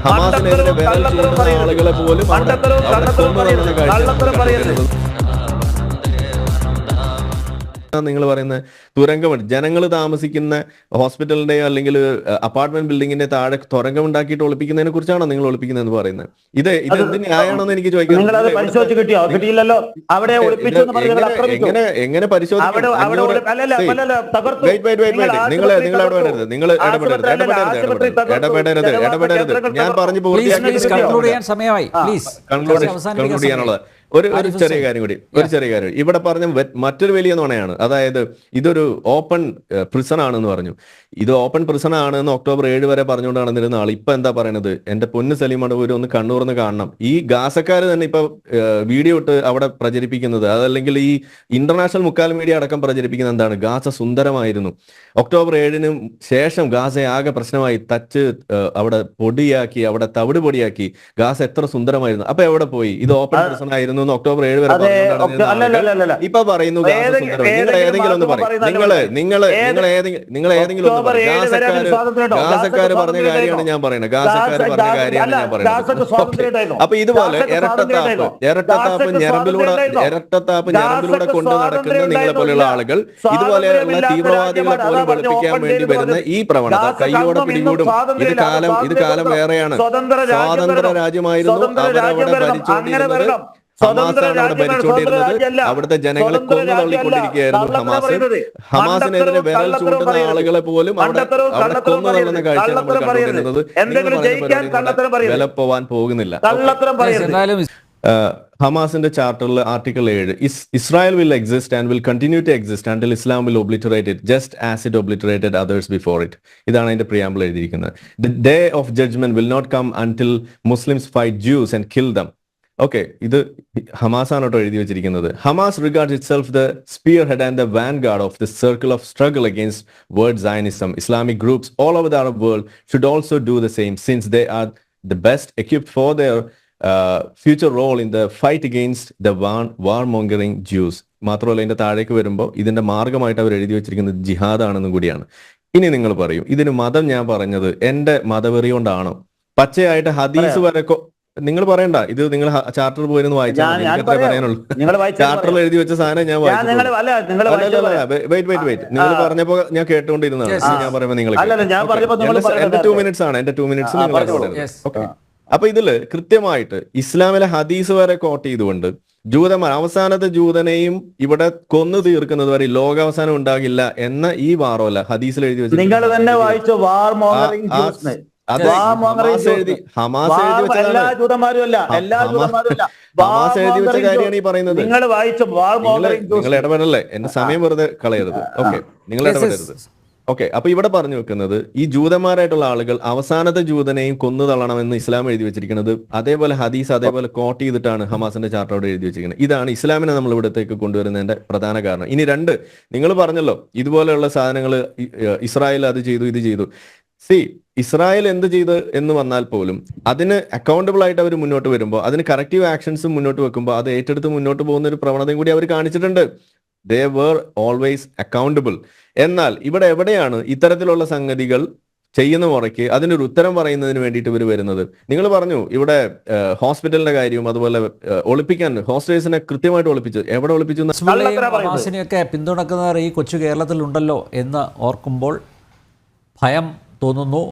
ഹമാസിനെതിരെ വിരൽ ചൂണ്ടുന്ന ആളുകളെ പോലും നിങ്ങൾ പറയുന്ന തുരങ്കമുണ്ട്, ജനങ്ങൾ താമസിക്കുന്ന ഹോസ്പിറ്റലിന്റെയോ അല്ലെങ്കിൽ അപ്പാർട്ട്മെന്റ് ബിൽഡിങ്ങിന്റെ താഴെ തുരങ്കം ഉണ്ടാക്കിയിട്ട് ഒളിപ്പിക്കുന്നതിനെ കുറിച്ചാണോ നിങ്ങൾ ഒളിപ്പിക്കുന്നതെന്ന് പറയുന്നത്? ഇത് എന്ത് ന്യായമാണെന്ന് എനിക്ക് ചോദിക്കാം. എങ്ങനെ പരിശോധിക്കും? നിങ്ങൾ ഇടപെടരുത്. ഞാൻ പറഞ്ഞു കൺക്ലൂഡ് ചെയ്യാനുള്ളത് ഒരു ചെറിയ കാര്യം കൂടി. ഇവിടെ പറഞ്ഞ മറ്റൊരു വലിയ നുണയാണ്. അതായത് ഇതൊരു ഓപ്പൺ പ്രിസൺ ആണെന്ന് പറഞ്ഞു. ഇത് ഓപ്പൺ പ്രിസൺ ആണെന്ന് ഒക്ടോബർ 7 വരെ പറഞ്ഞുകൊണ്ട് നടന്നിരുന്ന ആൾ ഇപ്പൊ എന്താ പറയുന്നത്? എന്റെ പൊന്ന് സലീം അടവൂര് ഒന്ന് കണ്ണൂർന്ന് കാണണം. ഈ ഗാസക്കാര് തന്നെ ഇപ്പൊ വീഡിയോ ഇട്ട് അവിടെ പ്രചരിപ്പിക്കുന്നത്, അതല്ലെങ്കിൽ ഈ ഇന്റർനാഷണൽ മുക്കാൽ മീഡിയ അടക്കം പ്രചരിപ്പിക്കുന്നത് എന്താണ്? ഗാസ സുന്ദരമായിരുന്നു. ഒക്ടോബർ 7 ശേഷം ഗാസ ആകെ പ്രശ്നമായി, തച്ച് അവിടെ പൊടിയാക്കി, അവിടെ തവിട് പൊടിയാക്കി. ഗാസ എത്ര സുന്ദരമായിരുന്നു. അപ്പൊ എവിടെ പോയി? ഇത് ഓപ്പൺ പ്രിസൺ ആയിരുന്നു ഒക്ടോബർ 7 വരെ ഇപ്പൊ പറയുന്നു ഗാസ സുന്ദരം. നിങ്ങൾ ഏതെങ്കിലും ഒന്ന് പറയും. നിങ്ങൾ ഏതെങ്കിലും ഒന്ന് പറയും. ഗാസക്കാര് പറഞ്ഞ കാര്യമാണ് ഞാൻ പറയുന്നത്. ഗാസക്കാര് പറഞ്ഞ കാര്യമാണ് ഞാൻ പറയുന്നത്. അപ്പൊ ഇതുപോലെ ഇരട്ടത്താപ്പ് ഞരമ്പിലൂടെ കൊണ്ടു നടക്കുന്ന നിങ്ങളെ പോലെയുള്ള ആളുകൾ, ഇതുപോലെയുള്ള തീവ്രവാദികളെ പോലും വെളുപ്പിക്കാൻ വേണ്ടി വരുന്ന ഈ പ്രവണത കൈയോടെ പിടികൂടും. ഇത് കാലം വേറെയാണ്. സ്വാതന്ത്ര്യ രാജ്യമായിരുന്നു അവരവിടെ ഭരിച്ചുകൊണ്ടിരുന്നത്. അവിടുത്തെ ജനങ്ങളെ കൊന്നു തള്ളിക്കൊണ്ടിരിക്കുകയായിരുന്നു ഹമാസിനെതിരെ വിരൽ ചൂണ്ടുന്ന ആളുകളെ പോലും അവിടെ കൊന്നു തള്ളുന്ന കാഴ്ച നമ്മൾ കണ്ടുകൊണ്ടിരുന്നത്. വില പോവാൻ പോകുന്നില്ല. ഹമാസിന്റെ ചാർട്ടറിൽ article 7, Israel will exist and will continue to exist until Islam will obliterate it just as it obliterated others before it. ഇതാണ് അതിന്റെ പ്രിയാമ്പിൾ എഴുതിയിരിക്കുന്നത്. The day of judgement will not come until Muslims fight Jews and kill them. Okay, ഇത് ഹമാസാണ് കേട്ടോ എഴുതി വെച്ചിരിക്കുന്നത്. Hamas regards itself the spearhead and the vanguard of the circle of struggle against world Zionism. Islamic groups all over the Arab world should also do the same since they are the best equipped for their future role in the fight against the warmongering Jews. മാത്രമല്ല ഇതിന്റെ താഴേക്ക് വരുമ്പോൾ ഇതിന്റെ മാർഗമായിട്ട് അവർ എഴുതി വെച്ചിരിക്കുന്നത് ജിഹാദ് ആണെന്നും കൂടിയാണ്. ഇനി നിങ്ങൾ പറയും, ഇതിന് മതം ഞാൻ പറഞ്ഞത് എന്റെ മതവെറി കൊണ്ടാണോ? പച്ചയായിട്ട് ഹദീസ് വരെ നിങ്ങൾ പറയണ്ട. ഇത് നിങ്ങൾ ചാർട്ടർ പോയിരുന്നു വായിച്ചാൽ പറയാനുള്ളൂ. ചാർട്ടറിൽ എഴുതി വെച്ച സാധനം ഞാൻ വായിച്ചു. നിങ്ങൾ പറഞ്ഞപ്പോ ഞാൻ കേട്ടുകൊണ്ടിരുന്നതാണ്. ഞാൻ പറയുമ്പോൾ നിങ്ങൾ എന്റെ 2 മിനിറ്റ്സ് ആണ്. എന്റെ 2 മിനിറ്റ്സ് നിങ്ങൾ. അപ്പൊ ഇതില് കൃത്യമായിട്ട് ഇസ്ലാമിലെ ഹദീസ് വരെ കോട്ട് ചെയ്തുകൊണ്ട് ജൂതന്മാർ അവസാനത്തെ ജൂതനെയും ഇവിടെ കൊന്നു തീർക്കുന്നത് വരെ ലോകാവസാനം ഉണ്ടാകില്ല എന്ന ഈ വാറോല ഹദീസിൽ എഴുതി വെച്ചു. നിങ്ങൾ തന്നെ വായിച്ചു ഹമാസ് എഴുതി വെച്ച കാര്യമാണ് ഈ പറയുന്നത്. നിങ്ങൾ ഇടപെടല്ലേ, എന്റെ സമയം വെറുതെ കളയരുത്. ഓക്കെ, നിങ്ങൾ ഇടപെടരുത്. ഓക്കെ, അപ്പൊ ഇവിടെ പറഞ്ഞു വെക്കുന്നത് ഈ ജൂതന്മാരായിട്ടുള്ള ആളുകൾ അവസാനത്തെ ജൂതനെയും കൊന്നു തള്ളണമെന്ന് ഇസ്ലാം എഴുതി വെച്ചിരിക്കുന്നത്. അതേപോലെ ഹദീസ് അതേപോലെ കോട്ട് ചെയ്തിട്ടാണ് ഹമാസിന്റെ ചാർട്ടറോട് എഴുതി വെച്ചിരിക്കുന്നത്. ഇതാണ് ഇസ്ലാമിനെ നമ്മൾ ഇവിടത്തേക്ക് കൊണ്ടുവരുന്നതിന്റെ പ്രധാന കാരണം. ഇനി 2, നിങ്ങൾ പറഞ്ഞല്ലോ ഇതുപോലെയുള്ള സാധനങ്ങൾ ഇസ്രായേൽ അത് ചെയ്തു ഇത് ചെയ്തു. ഇസ്രായേൽ എന്ത് ചെയ്ത് എന്ന് വന്നാൽ പോലും അതിന് അക്കൗണ്ടബിൾ ആയിട്ട് അവർ മുന്നോട്ട് വരുമ്പോൾ, അതിന് കറക്റ്റീവ് ആക്ഷൻസ് മുന്നോട്ട് വെക്കുമ്പോൾ അത് ഏറ്റെടുത്ത് മുന്നോട്ട് പോകുന്ന ഒരു പ്രവണതയും കൂടി അവർ കാണിച്ചിട്ടുണ്ട്. They were always accountable. എന്നാൽ ഇവിടെ എവിടെയാണ് ഇത്തരത്തിലുള്ള സംഗതികൾ ചെയ്യുന്ന മുറയ്ക്ക് അതിനൊരു ഉത്തരം പറയുന്നതിന് വേണ്ടിയിട്ട് ഇവർ വരുന്നത്? നിങ്ങൾ പറഞ്ഞു ഇവിടെ ഹോസ്പിറ്റലിന്റെ കാര്യവും അതുപോലെ ഒളിപ്പിക്കാൻ ഹോസ്റ്റേഴ്സിനെ കൃത്യമായിട്ട് ഒളിപ്പിച്ചു. എവിടെ ഒളിപ്പിച്ചു? ഹമാസിനെയൊക്കെ പിന്തുണക്കുന്നവർ ഈ കൊച്ചു കേരളത്തിൽ ഉണ്ടല്ലോ എന്ന് ഓർക്കുമ്പോൾ ഭയം തോന്നുന്നു.